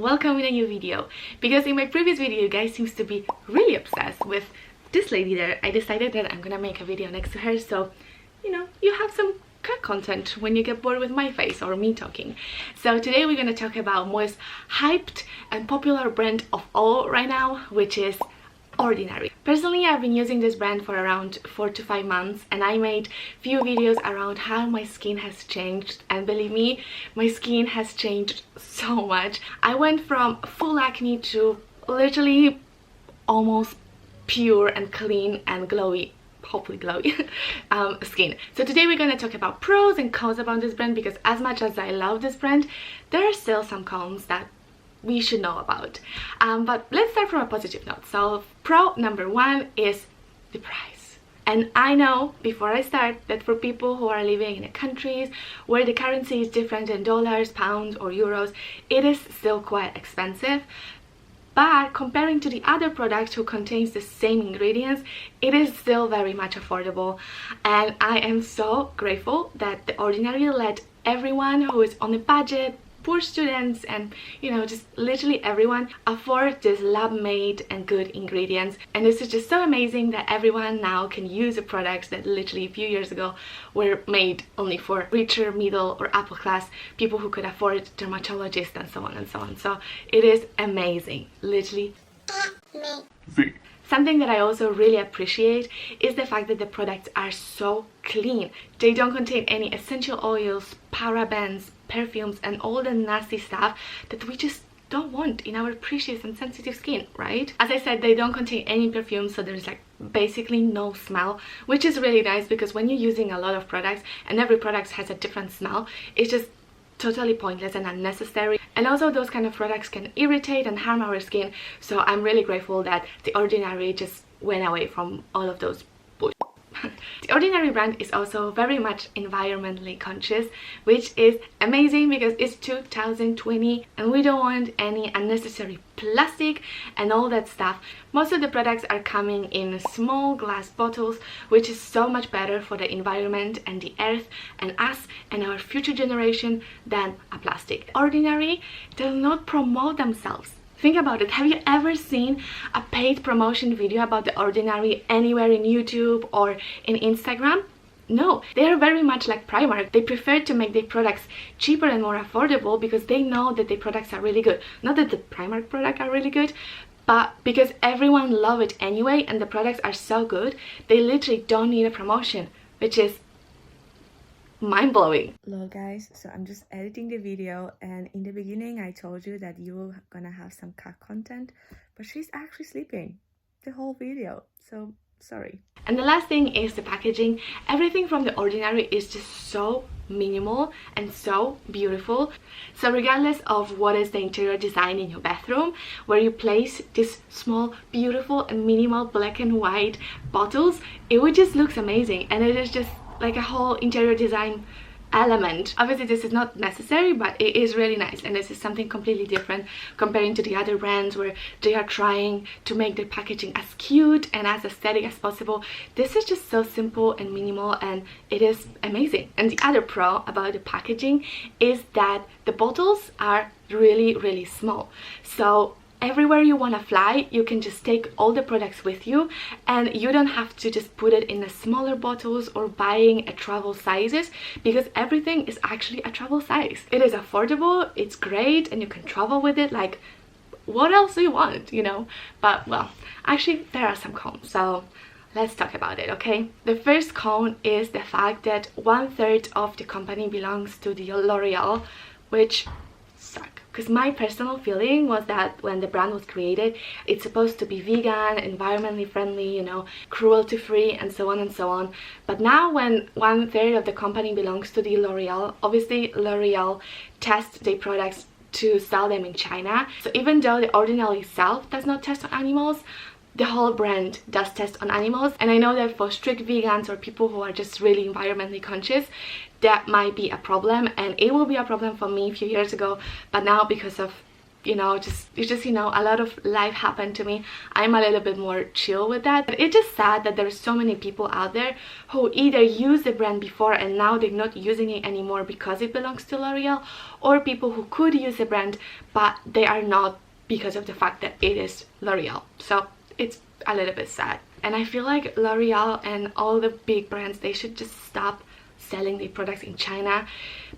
welcome in a new video. Because in my previous video you guys seems to be really obsessed with this lady there, I decided that I'm gonna make a video next to her, so you know, you have some cat content when you get bored with my face or me talking. So today we're gonna talk about most hyped and popular brand of all right now, which is Ordinary. Personally, I've been using this brand for around 4 to 5 months, and I made few videos around how my skin has changed, and believe me, my skin has changed so much. I went from full acne to literally almost pure and clean and glowy, hopefully glowy skin. So today we're going to talk about pros and cons about this brand, because as much as I love this brand, there are still some cons that we should know about. But let's start from a positive note. So pro number one is the price. And I know before I start that for people who are living in countries where the currency is different than dollars, pounds or euros, it is still quite expensive. But comparing to the other product who contains the same ingredients, it is still very much affordable. And I am so grateful that The Ordinary let everyone who is on a budget, poor students, and you know, just literally everyone afford this lab-made and good ingredients. And this is just so amazing that everyone now can use the products that literally a few years ago were made only for richer, middle or upper class people who could afford dermatologists and so on and so on. So it is amazing, literally amazing. Something that I also really appreciate is the fact that the products are so clean. They don't contain any essential oils, parabens, perfumes and all the nasty stuff that we just don't want in our precious and sensitive skin, right? As I said, they don't contain any perfume, so there's like basically no smell, which is really nice, because when you're using a lot of products and every product has a different smell, it's just totally pointless and unnecessary. And also those kind of products can irritate and harm our skin, so I'm really grateful that The Ordinary just went away from all of those bullshit. The Ordinary brand is also very much environmentally conscious, which is amazing because it's 2020 and we don't want any unnecessary plastic and all that stuff. Most of the products are coming in small glass bottles, which is so much better for the environment and the earth and us and our future generation than a plastic. Ordinary does not promote themselves. Think about it. Have you ever seen a paid promotion video about The Ordinary anywhere in YouTube or in Instagram? No, they are very much like Primark. They prefer to make their products cheaper and more affordable because they know that their products are really good. Not that the Primark products are really good, but because everyone loves it anyway and the products are so good, they literally don't need a promotion, which is mind-blowing. Hello guys, so I'm just editing the video, and in the beginning I told you that you were gonna have some cat content, but she's actually sleeping the whole video, so sorry. And the last thing is the packaging. Everything from The Ordinary is just so minimal and so beautiful. So regardless of what is the interior design in your bathroom, where you place these small beautiful and minimal black and white bottles, it would just looks amazing, and it is just like a whole interior design element. Obviously this is not necessary, but it is really nice, and this is something completely different comparing to the other brands where they are trying to make their packaging as cute and as aesthetic as possible. This is just so simple and minimal, and it is amazing. And the other pro about the packaging is that the bottles are really small, so everywhere you want to fly, you can just take all the products with you, and you don't have to just put it in the smaller bottles or buying a travel sizes, because everything is actually a travel size. It is affordable, it's great, and you can travel with it. Like, what else do you want, you know? But well, actually there are some cons, so let's talk about it, okay? The first con is the fact that 1/3 of the company belongs to the L'Oreal, which suck. Because my personal feeling was that when the brand was created, it's supposed to be vegan, environmentally friendly, you know, cruelty free and so on and so on. But now when 1/3 of the company belongs to the L'Oreal, obviously L'Oreal tests their products to sell them in China. So even though The Ordinary itself does not test on animals, the whole brand does test on animals. And I know that for strict vegans or people who are just really environmentally conscious, that might be a problem, and it will be a problem for me a few years ago, but now because of you know, a lot of life happened to me. I'm a little bit more chill with that. But it's just sad that there's so many people out there who either used the brand before and now they're not using it anymore because it belongs to L'Oreal, or people who could use the brand but they are not because of the fact that it is L'Oreal. So it's a little bit sad. And I feel like L'Oreal and all the big brands, they should just stop selling their products in China,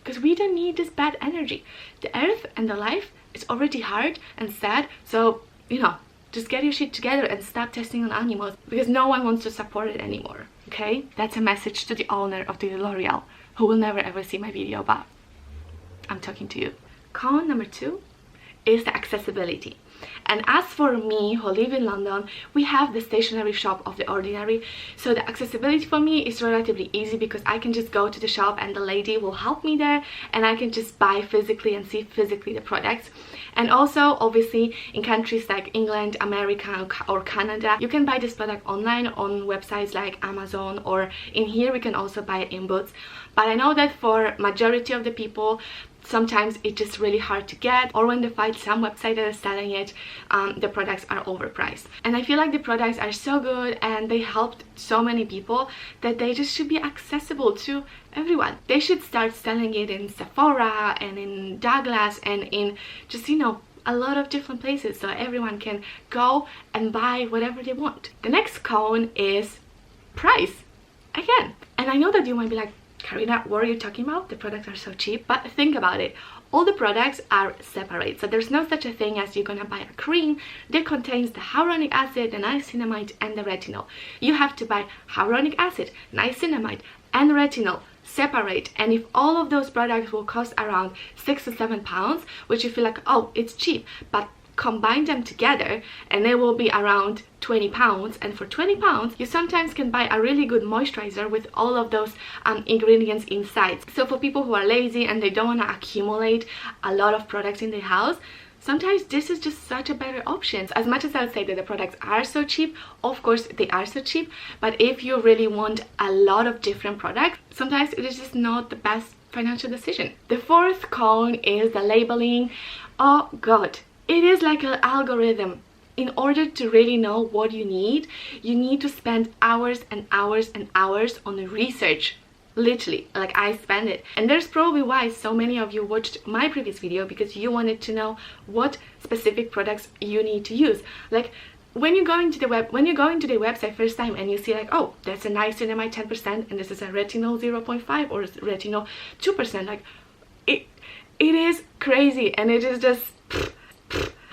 because we don't need this bad energy. The earth and the life is already hard and sad, so you know, just get your shit together and stop testing on animals, because no one wants to support it anymore. Okay, that's a message to the owner of the L'Oreal, who will never ever see my video, but I'm talking to you. Con number 2 is the accessibility. And as for me, who live in London, we have the stationery shop of The Ordinary, so the accessibility for me is relatively easy, because I can just go to the shop and the lady will help me there, and I can just buy physically and see physically the products. And also, obviously, in countries like England, America or Canada, you can buy this product online on websites like Amazon, or in here we can also buy it in Boots. But I know that for majority of the people, sometimes it's just really hard to get, or when they find some website that is selling it, the products are overpriced. And I feel like the products are so good and they helped so many people that they just should be accessible to everyone. They should start selling it in Sephora and in Douglas and in just, you know, a lot of different places, so everyone can go and buy whatever they want. The next con is price again. And I know that you might be like, Karina, what are you talking about? The products are so cheap. But think about it. All the products are separate. So there's no such a thing as you're gonna buy a cream that contains the hyaluronic acid, the niacinamide, and the retinol. You have to buy hyaluronic acid, niacinamide, and retinol separate. And if all of those products will cost around £6 to £7, which you feel like, oh, it's cheap, but combine them together and they will be around £20. And for £20 you sometimes can buy a really good moisturizer with all of those ingredients inside. So for people who are lazy and they don't want to accumulate a lot of products in their house, sometimes this is just such a better option. As much as I would say that the products are so cheap, of course they are so cheap, but if you really want a lot of different products, sometimes it is just not the best financial decision. The fourth con is the labeling. Oh god, it is like an algorithm. In order to really know what you need to spend hours and hours and hours on the research. Literally, like I spend it. And there's probably why so many of you watched my previous video, because you wanted to know what specific products you need to use. Like when you're going to the website first time and you see like, oh, that's a niacinamide 10% and this is a retinol 0.5 or retinol 2%, like it is crazy. And it is just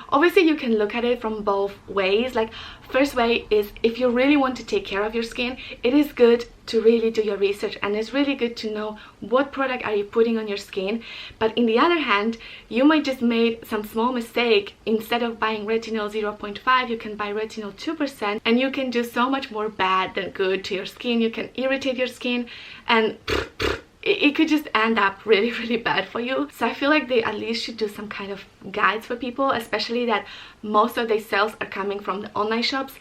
obviously you can look at it from both ways. Like first way is, if you really want to take care of your skin, it is good to really do your research, and it's really good to know what product are you putting on your skin. But in the other hand, you might just made some small mistake. Instead of buying retinol 0.5, you can buy retinol 2%, and you can do so much more bad than good to your skin. You can irritate your skin, and it could just end up really, really bad for you. So I feel like they at least should do some kind of guides for people, especially that most of their sales are coming from the online shops.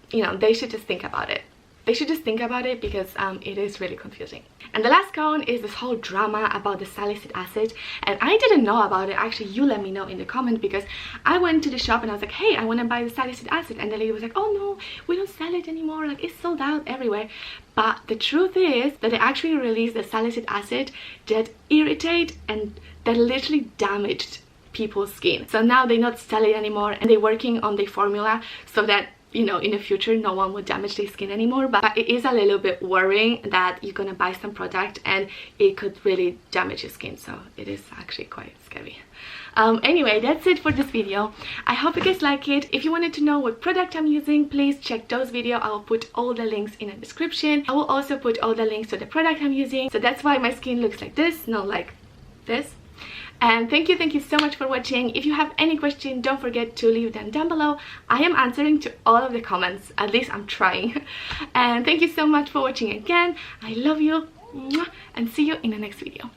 You know, they should just think about it. They should just think about it, because it is really confusing. And the last con is this whole drama about the salicylic acid. And I didn't know about it. Actually, you let me know in the comment, because I went to the shop and I was like, hey, I want to buy the salicylic acid. And the lady was like, oh no, we don't sell it anymore. Like it's sold out everywhere. But the truth is that they actually released the salicylic acid that irritate and that literally damaged people's skin. So now they're not selling it anymore, and they're working on the formula so that, you know, in the future no one will damage their skin anymore. But it is a little bit worrying that you're gonna buy some product and it could really damage your skin. So it is actually quite scary. Anyway, that's it for this video. I hope you guys like it. If you wanted to know what product I'm using, please check those videos. I will put all the links in the description. I will also put all the links to the product I'm using. So that's why my skin looks like this, not like this. And thank you so much for watching. If you have any question, don't forget to leave them down below. I am answering to all of the comments, at least I'm trying. And thank you so much for watching again. I love you, and see you in the next video.